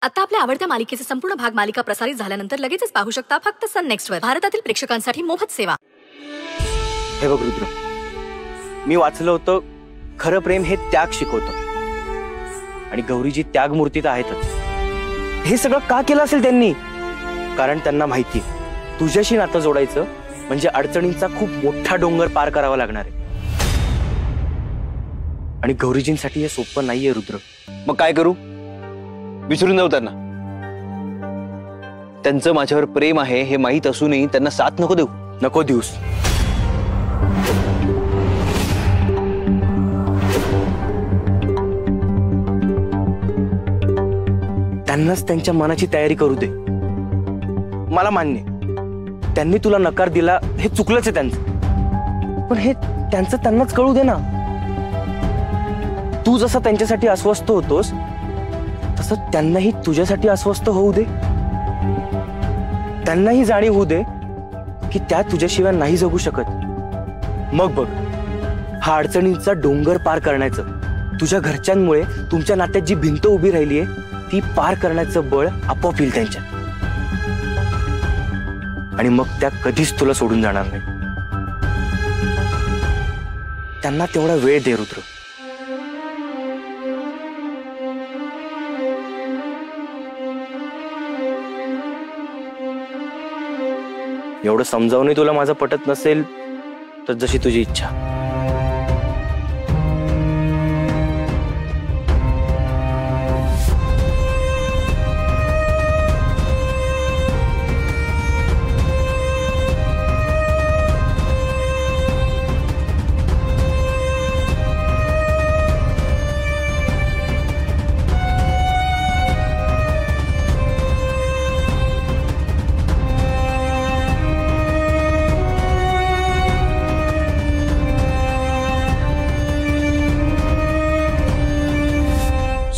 आता आपल्या आवडत्या मालिकेचे संपूर्ण भाग मालिका प्रसारित झाल्यानंतर लगेचच पाहू शकता फक्त सन नेक्स्ट वर. भारतातील प्रेक्षकांसाठी मोफत सेवा. हे बघ रुद्र, मी वाचलं होतं खरं प्रेम हे त्याग शिकवतं आणि गौरीजी त्याग मूर्ती तर आहेतच. हे सगळं का केलं असेल त्यांनी? कारण त्यांना माहिती तुझ्याशी नातं जोडायचं म्हणजे अडचणींचा खूप मोठा डोंगर पार करावा लागणार आहे आणि गौरीजींसाठी हे सोपं नाहीये रुद्र. मग काय करू? विसरून जाऊ त्यांना? त्यांचं माझ्यावर प्रेम आहे हे माहीत असूनही त्यांना साथ नको देऊ? नको देऊस. त्यांनाच त्यांच्या मनाची तयारी करू दे. मला मान्य त्यांनी तुला नकार दिला हे चुकलंच आहे त्यांचं, पण हे त्यांचं त्यांनाच कळू दे ना. तू जसा त्यांच्यासाठी अस्वस्थ होतोस तसं त्यांनाही तुझ्यासाठी अस्वस्थ होऊ दे. त्यांनाही जाणीव होऊ दे की त्या तुझ्याशिवाय नाही जगू शकत. मग बघ, हा अडचणींचा डोंगर पार करण्याचं, तुझ्या घरच्यांमुळे तुमच्या नात्यात जी भिंत उभी राहिलीये ती पार करण्याचं बळ आपोआप येईल त्यांच्यात आणि मग त्या कधीच तुला सोडून जाणार नाही. त्यांना तेवढा वेळ दे रुद्र. एवढं समजावूनही तुला माझं पटत नसेल तर जशी तुझी इच्छा.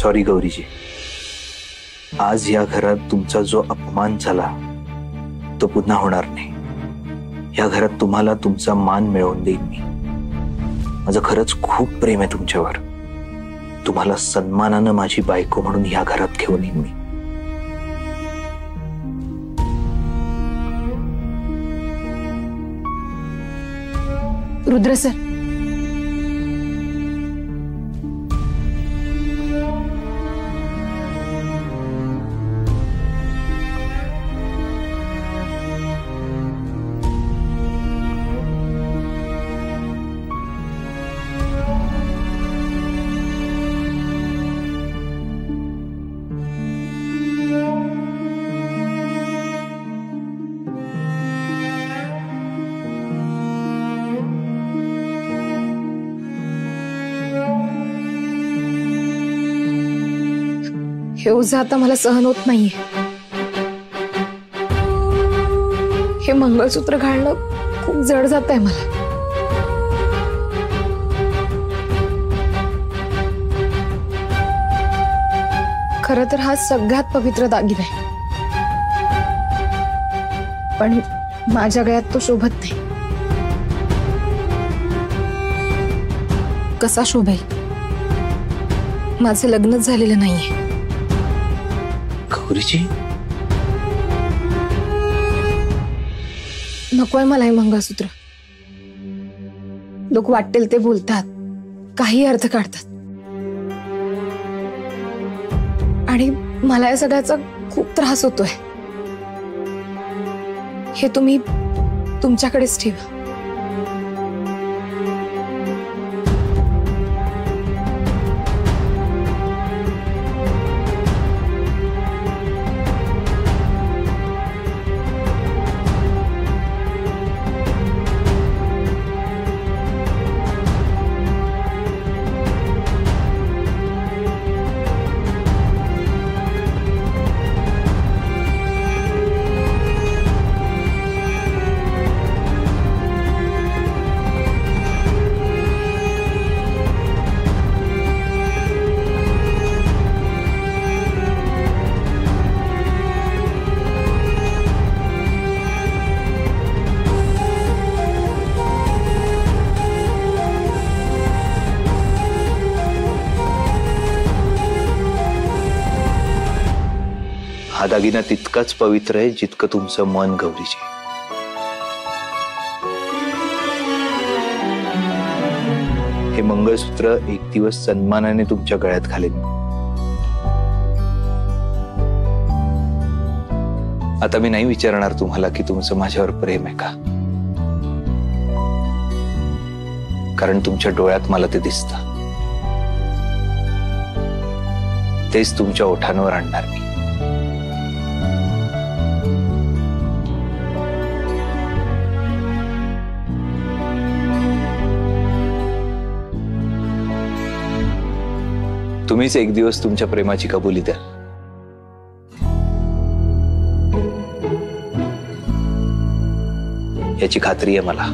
सॉरी गौरीजी, आज या घरात तुमचा जो अपमान झाला तो पुन्हा होणार नाही. या घरात तुम्हाला तुमचा मान मिळवून देईन मी. माझं खरंच खूप प्रेम आहे तुमच्यावर. तुम्हाला सन्मानानं माझी बायको म्हणून या घरात घेऊन येईन मी. रुद्र सर, हे ओझं आता मला सहन होत नाहीये. हे मंगळसूत्र घालणं खूप जड जात आहे मला. खरं तर हा सगळ्यात पवित्र दागिना आहे, पण माझ्या गळ्यात तो शोभत नाही. कसा शोभेल? माझं लग्नच झालेलं नाहीये. गौरीजी, नकोय मला हे मंगळसूत्र. लोक वाटेल ते बोलतात, काही अर्थ काढतात आणि मला या सगळ्याचा खूप त्रास होतोय. हे तुम्ही तुमच्याकडेच ठेवा. हा दागिना तितकाच पवित्र आहे जितकं तुमचं मन, गौरीजी. हे मंगळसूत्र एक दिवस सन्मानाने तुमच्या गळ्यात घालेन. आता मी नाही विचारणार तुम्हाला की तुमचं माझ्यावर प्रेम आहे का, कारण तुमच्या डोळ्यात मला ते दिसतं. तेच तुमच्या ओठांवर आणणार मी. तुम्हीच एक दिवस तुमच्या प्रेमाची कबुली द्या. याची खात्री आहे मला.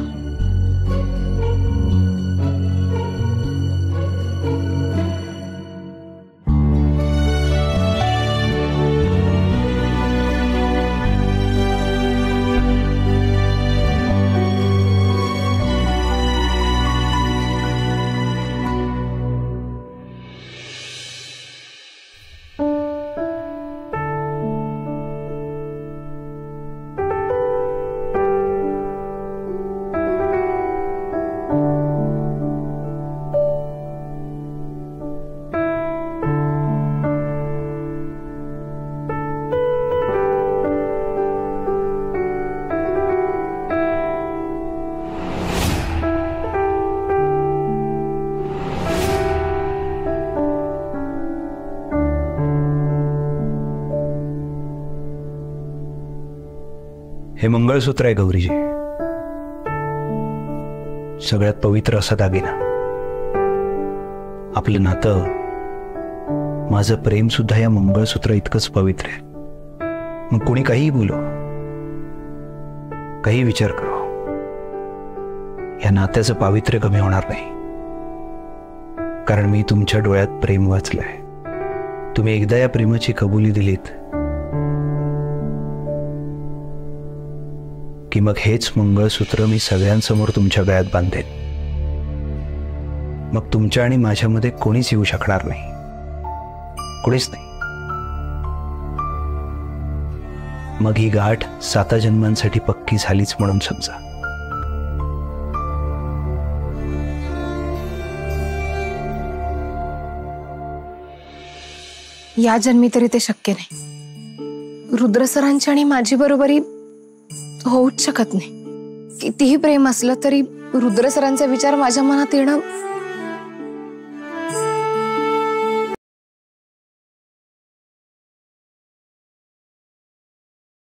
हे मंगळसूत्र आहे गौरीजी, सगळ्यात पवित्र असा दागिना. आपलं नातं, माझं प्रेम सुद्धा या मंगळसूत्र इतकंच पवित्र आहे. मग कोणी काहीही बोलो, काही विचार करो, या नात्याचं पावित्र्य कमी होणार नाही. कारण मी तुमच्या डोळ्यात प्रेम वाचलंय. तुम्ही एकदा या प्रेमाची कबुली दिलीत की मग हेच मंगळसूत्र मी सगळ्यांसमोर तुमच्या गळ्यात बांधेन. मग तुमच्या आणि माझ्यामध्ये कोणीच येऊ शकणार नाही, कोणीच नाही. मग ही गाठ 7 जन्मांसाठी पक्की झालीच म्हणून समजा. या जन्मी तरी ते शक्य नाही. रुद्र सरांची आणि माझी बरोबरी होऊच शकत नाही. कितीही प्रेम असलं तरी रुद्र सरांचा विचार माझ्या मनात येणं